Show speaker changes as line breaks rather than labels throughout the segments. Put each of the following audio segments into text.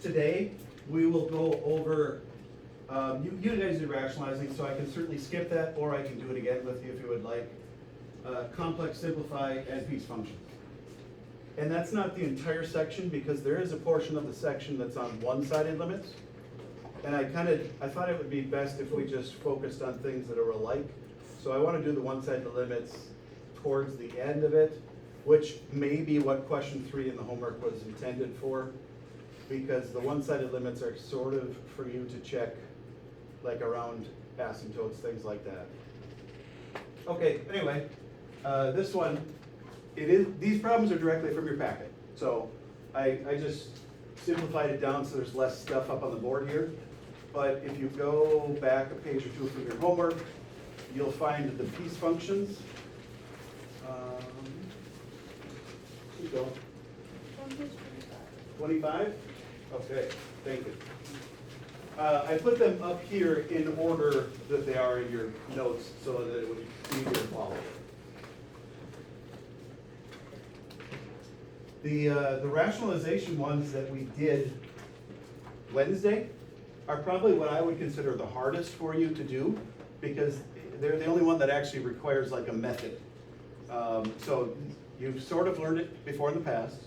today, we will go over, you guys did rationalizing, so I can certainly skip that, or I can do it again with you if you would like. Complex, simplify, and piece functions. And that's not the entire section, because there is a portion of the section that's on one-sided limits. And I thought it would be best if we just focused on things that are alike. So I want to do the one-sided limits towards the end of it, which may be what question 3 in the homework was intended for, because the one-sided limits are sort of for you to check, like around asymptotes, things like that. Okay, anyway, this one, these problems are directly from your packet. So I just simplified it down so there's less stuff up on the board here. But if you go back a page or two from your homework, you'll find the piece functions. Keep going. 25? Okay, thank you. I put them up here in order that they are in your notes so that it would be easier to follow. The rationalization ones that we did Wednesday are probably what I would consider the hardest for you to do, because they're the only one that actually requires like a method. So you've sort of learned it before in the past,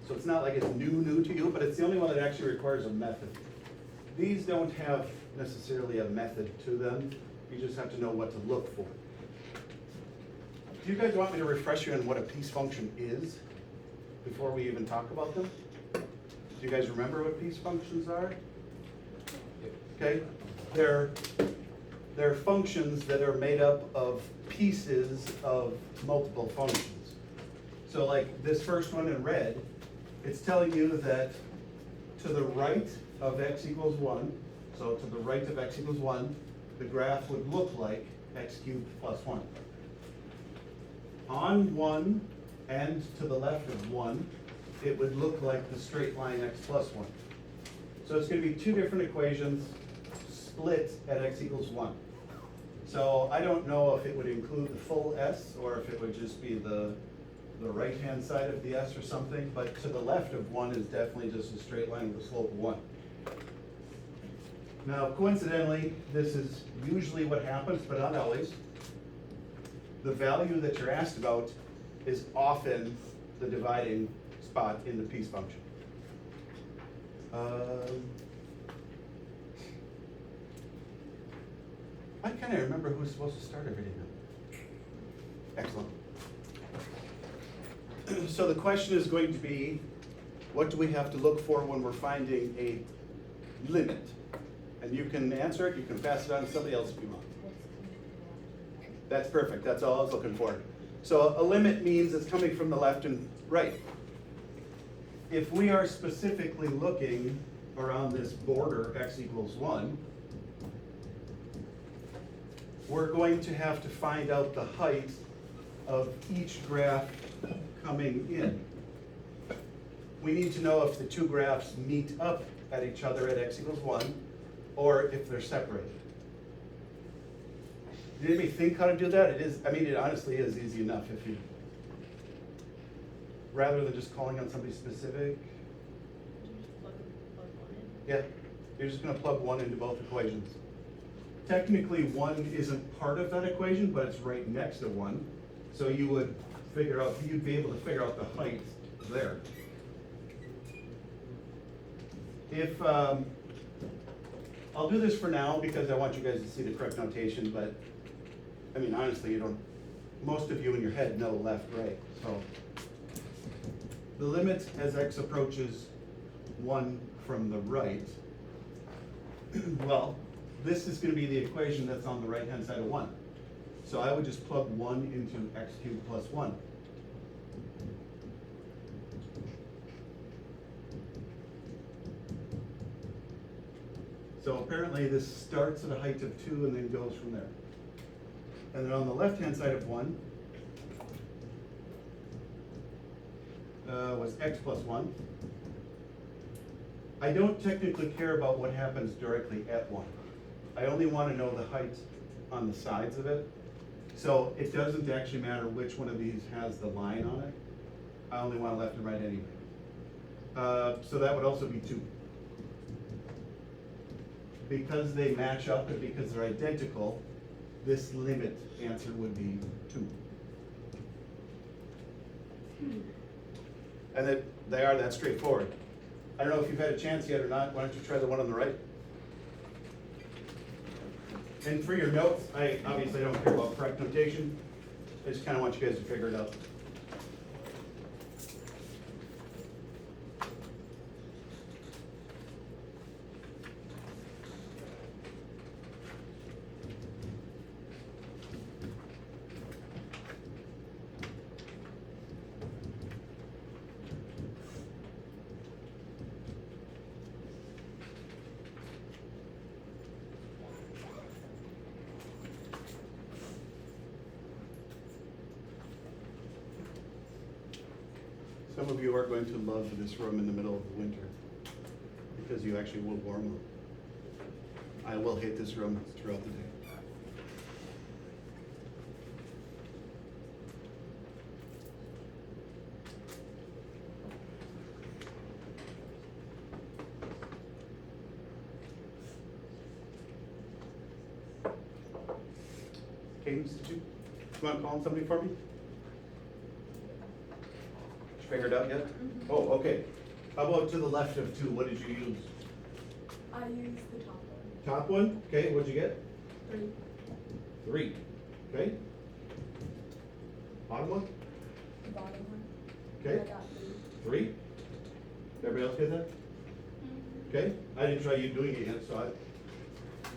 so it's not like it's new to you, but it's the only one that actually requires a method. These don't have necessarily a method to them. You just have to know what to look for. Do you guys want me to refresh you on what a piece function is before we even talk about them? Do you guys remember what piece functions are? Okay, they're functions that are made up of pieces of multiple functions. So like this first one in red, it's telling you that to the right of x equals 1, so to the right of x equals 1, the graph would look like x cubed plus 1. On 1 and to the left of 1, it would look like the straight line x plus 1. So it's going to be two different equations split at x equals 1. So I don't know if it would include the full s or if it would just be the right-hand side of the s or something, but to the left of 1 is definitely just a straight line with a slope of 1. Now, coincidentally, this is usually what happens, but not always. The value that you're asked about is often the dividing spot in the piece function. I kind of remember who's supposed to start everything now. Excellent. So the question is going to be, what do we have to look for when we're finding a limit? And you can answer it, you can pass it on to somebody else if you want. That's perfect, that's all I was looking for. So a limit means it's coming from the left and right. If we are specifically looking around this border x equals 1, we're going to have to find out the height of each graph coming in. We need to know if the two graphs meet up at each other at x equals 1, or if they're separated. Did anybody think how to do that? It honestly is easy enough if you, rather than just calling on somebody specific. Yeah, you're just going to plug 1 into both equations. Technically 1 isn't part of that equation, but it's right next to 1. So you'd be able to figure out the height there. If, I'll do this for now because I want you guys to see the correct notation, but honestly, most of you in your head know left, right. So the limit as x approaches 1 from the right, well, this is going to be the equation that's on the right-hand side of 1. So I would just plug 1 into x cubed plus 1. So apparently this starts at a height of 2 and then goes from there. And then on the left-hand side of 1 was x plus 1. I don't technically care about what happens directly at 1. I only want to know the height on the sides of it. So it doesn't actually matter which one of these has the line on it. I only want left and right anyway. So that would also be 2. because they match up and because they're identical, this limit answer would be 2. And they are that straightforward. I don't know if you've had a chance yet or not. Why don't you try the one on the right? And for your notes, I obviously don't care about correct notation. I just kind of want you guys to figure it out. Some of you are going to love this room in the middle of the winter because you actually will warm up. I will hate this room throughout the day. Cadence, did you want to call somebody for me? Figured out yet?
Mm-hmm.
Oh, okay. How about to the left of 2, what did you use?
I used the top one.
Top one, okay, what'd you get?
3.
3, okay. Bottom one,
The bottom one.
okay.
I got 3.
3. Everybody else get that? Okay, I didn't try you doing it yet, so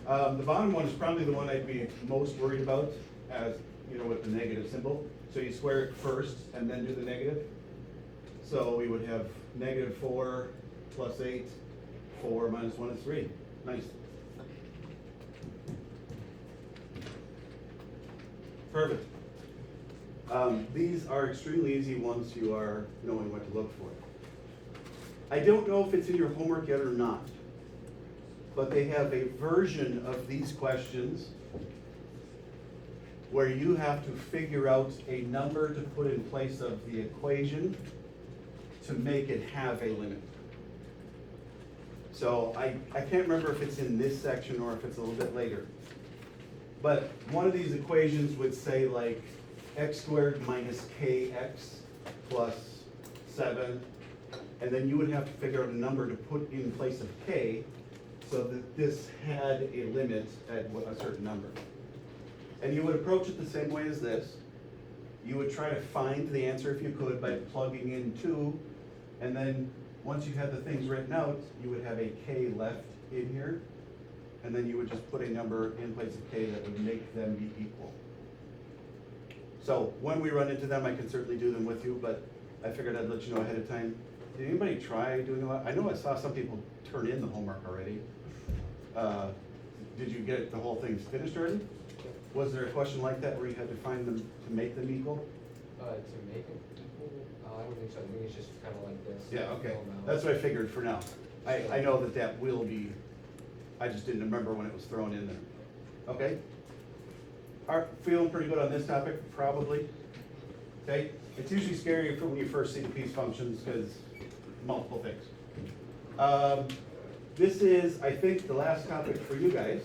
the bottom one is probably the one I'd be most worried about, as, you know, with the negative symbol. So you square it first and then do the negative. So we would have -4 plus 8, 4 minus 1 is 3. Nice. Perfect. These are extremely easy once you are knowing what to look for. I don't know if it's in your homework yet or not, but they have a version of these questions where you have to figure out a number to put in place of the equation to make it have a limit. So I can't remember if it's in this section or if it's a little bit later. But one of these equations would say like x squared minus kx plus 7, and then you would have to figure out a number to put in place of k so that this had a limit at a certain number. And you would approach it the same way as this. You would try to find the answer if you could by plugging in 2, and then once you had the things written out, you would have a k left in here, and then you would just put a number in place of k that would make them be equal. So when we run into them, I can certainly do them with you, but I figured I'd let you know ahead of time. Did anybody try doing a lot? I know I saw some people turn in the homework already. Did you get the whole thing finished already? Was there a question like that where you had to find them to make them equal?
To make it equal? I don't think so. I think it's just kind of like this.
Yeah, okay.
Fill 'em out.
That's what I figured for now. I know that will be, I just didn't remember when it was thrown in there. Okay? Are feeling pretty good on this topic? Probably. Okay? It's usually scary for when you first see the piece functions because multiple things. This is, I think, the last topic for you guys.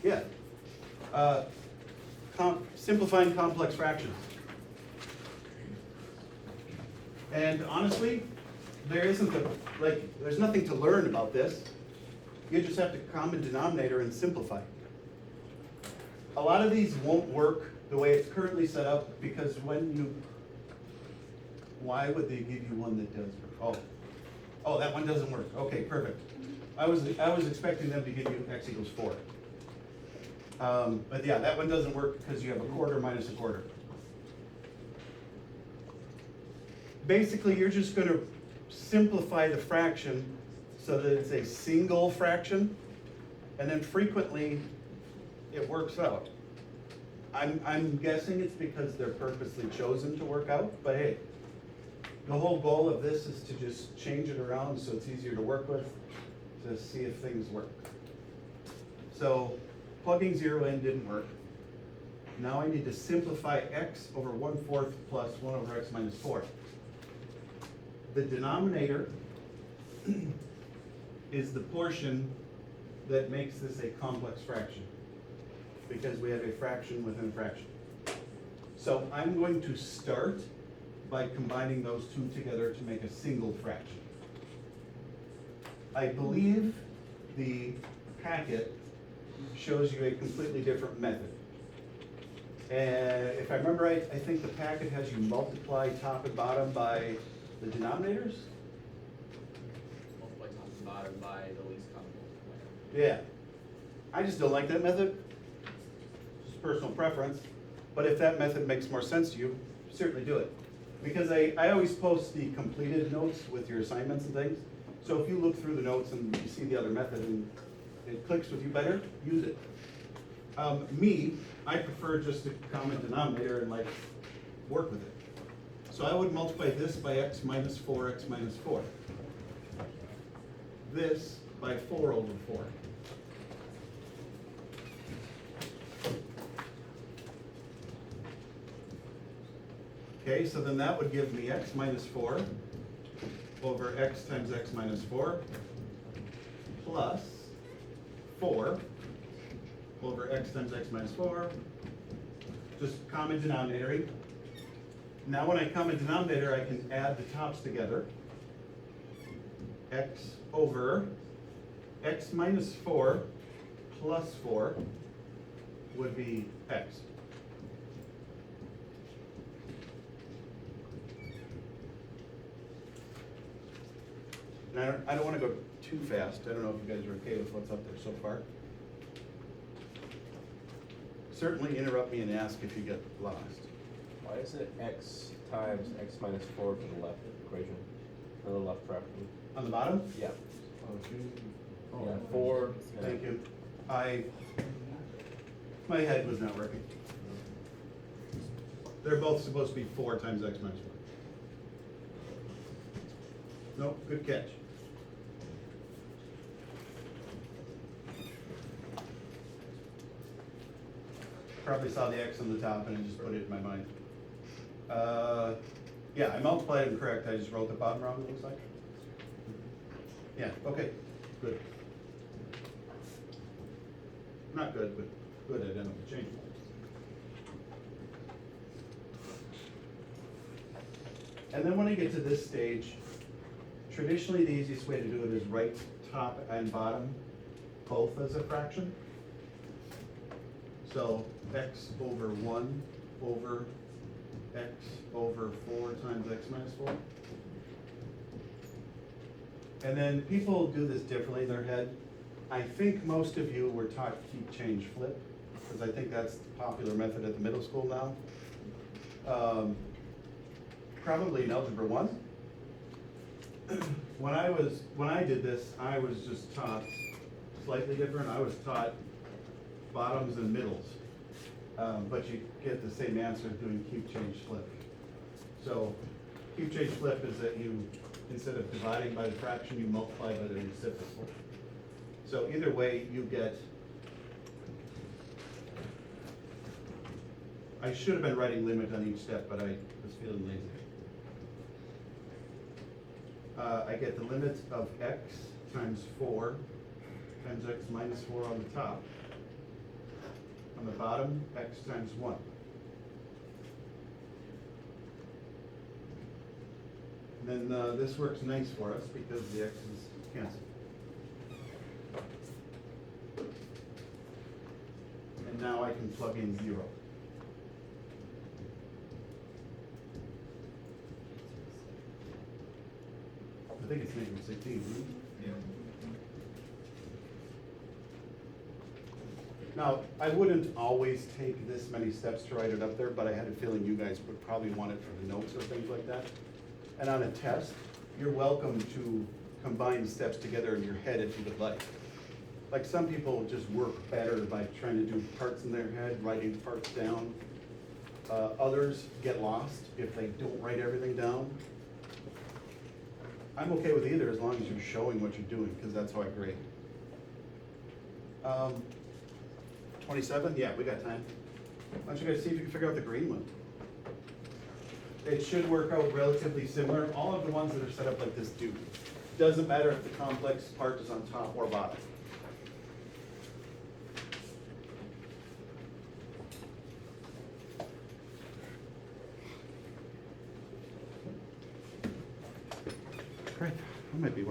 Yeah. Simplifying complex fractions. And honestly, there's nothing to learn about this. You just have to common denominator and simplify. A lot of these won't work the way it's currently set up because why would they give you one that does work? Oh, that one doesn't work. Okay, perfect. I was expecting them to give you x equals 4. But yeah, that one doesn't work because you have a quarter minus a quarter. Basically, you're just going to simplify the fraction so that it's a single fraction, and then frequently it works out. I'm guessing it's because they're purposely chosen to work out, but hey, the whole goal of this is to just change it around so it's easier to work with, to see if things work. So plugging 0 in didn't work. Now I need to simplify x over 1/4 plus 1 over x minus 4. The denominator is the portion that makes this a complex fraction, because we have a fraction within a fraction. So I'm going to start by combining those two together to make a single fraction. I believe the packet shows you a completely different method. And if I remember right, I think the packet has you multiply top and bottom by the denominators?
Multiply top and bottom by the least common multiplier.
Yeah. I just don't like that method. Just personal preference. But if that method makes more sense to you, certainly do it. Because I always post the completed notes with your assignments and things. So if you look through the notes and you see the other method and it clicks with you better, use it. I prefer just a common denominator and like work with it. So I would multiply this by x minus 4, x minus 4. This by 4 over 4. Okay, so then that would give me x minus 4 over x times x minus 4 plus 4 over x times x minus 4, just common denominator. Now when I common denominator, I can add the tops together. X over x minus 4 plus 4 would be x. And I don't want to go too fast. I don't know if you guys are okay with what's up there so far. Certainly interrupt me and ask if you get lost.
Why isn't it x times x minus 4 to the left equation, or the left fraction?
On the bottom?
Yeah.
Oh,
Yeah, 4.
Thank you. My head was not working. They're both supposed to be 4 times x minus 4. Nope, good catch. Probably saw the x on the top and I just put it in my mind. Yeah, I multiplied them correct, I just wrote the bottom wrong, it looks like. Yeah, okay, good. Not good, but good identical change. And then when I get to this stage, traditionally the easiest way to do it is write top and bottom both as a fraction. So x over 1 over x over 4 times x minus 4. And then people do this differently in their head. I think most of you were taught keep, change, flip, because I think that's the popular method at the middle school now. Probably in Algebra 1. When I did this, I was just taught slightly different. I was taught bottoms and middles, but you get the same answer doing keep, change, flip. So keep, change, flip is that you, instead of dividing by the fraction, you multiply by the reciprocal. So either way, you get, I should have been writing limit on each step, but I was feeling lazy. I get the limit of x times 4 times x minus 4 on the top. On the bottom, x times 1. And then this works nice for us because the x is canceled. And now I can plug in 0. I think it's negative 16, isn't it?
Yeah.
Now, I wouldn't always take this many steps to write it up there, but I had a feeling you guys would probably want it for the notes or things like that. And on a test, you're welcome to combine steps together in your head if you would like. Like some people just work better by trying to do parts in their head, writing parts down. Others get lost if they don't write everything down. I'm okay with either as long as you're showing what you're doing, because that's how I grade. 27, yeah, we got time. Why don't you guys see if you can figure out the green one? It should work out relatively similar. All of the ones that are set up like this do. Doesn't matter if the complex part is on top or bottom.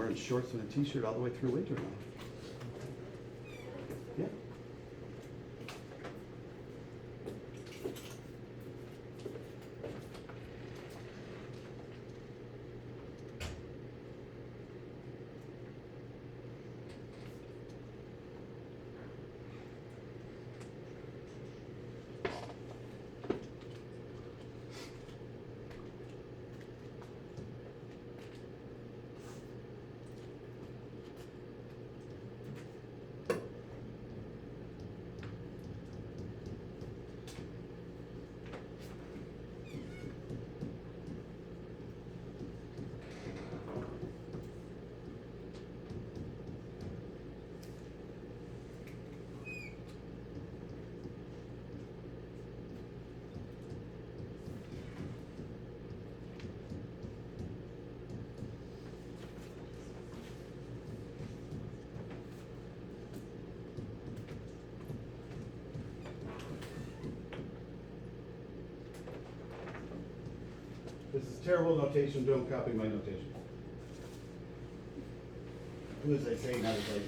wearing shorts and a t-shirt all the way through winter now. Yeah. This is terrible notation, don't copy my notation. Who is I saying not as lazy?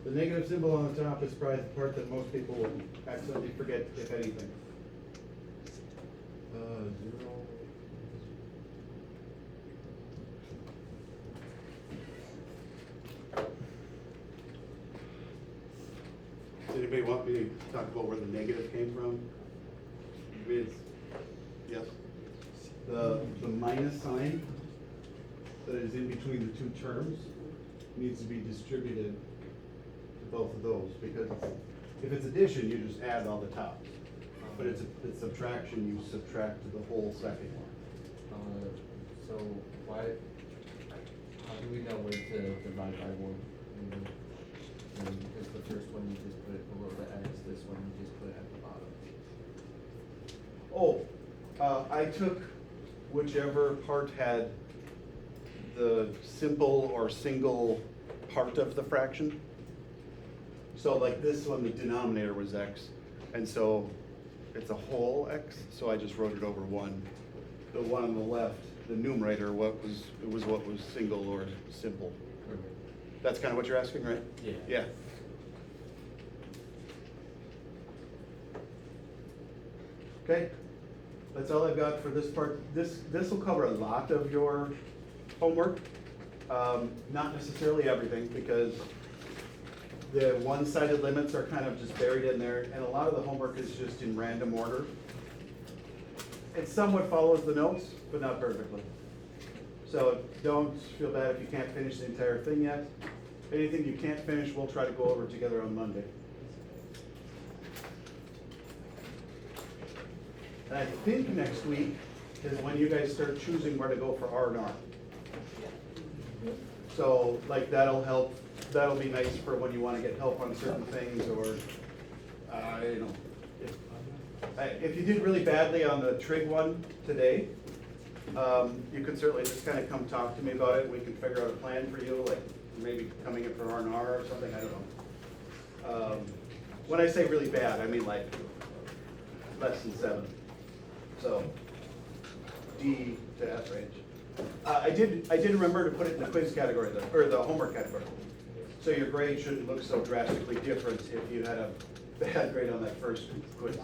The negative symbol on the top is probably the part that most people will accidentally forget, if anything.
Zero.
Does anybody want me to talk about where the negative came from? I mean, it's, yes. The minus sign that is in between the two terms needs to be distributed to both of those, because if it's addition, you just add on the top. But it's subtraction, you subtract to the whole second one.
So why, how do we know where to divide by one? Because the first one you just put it below the X, this one you just put it at the bottom.
Oh, I took whichever part had the simple or single part of the fraction. So like this one, the denominator was X, and so it's a whole X, so I just wrote it over one. The one on the left, the numerator, what was single or simple. That's kind of what you're asking, right?
Yeah.
Yeah. Okay, that's all I've got for this part. This will cover a lot of your homework. Not necessarily everything, because the one-sided limits are kind of just buried in there, and a lot of the homework is just in random order. It somewhat follows the notes, but not perfectly. So don't feel bad if you can't finish the entire thing yet. Anything you can't finish, we'll try to go over together on Monday. And I think next week is when you guys start choosing where to go for R&R. So like that'll help, that'll be nice for when you want to get help on certain things, or, you know, if you did really badly on the trig one today, you could certainly just kind of come talk to me about it. We can figure out a plan for you, like maybe coming in for R&R or something, I don't know. When I say really bad, I mean like less than 7. So D to F range. I did remember to put it in the quiz category though, or the homework category. So your grade shouldn't look so drastically different if you had a bad grade on that first quiz.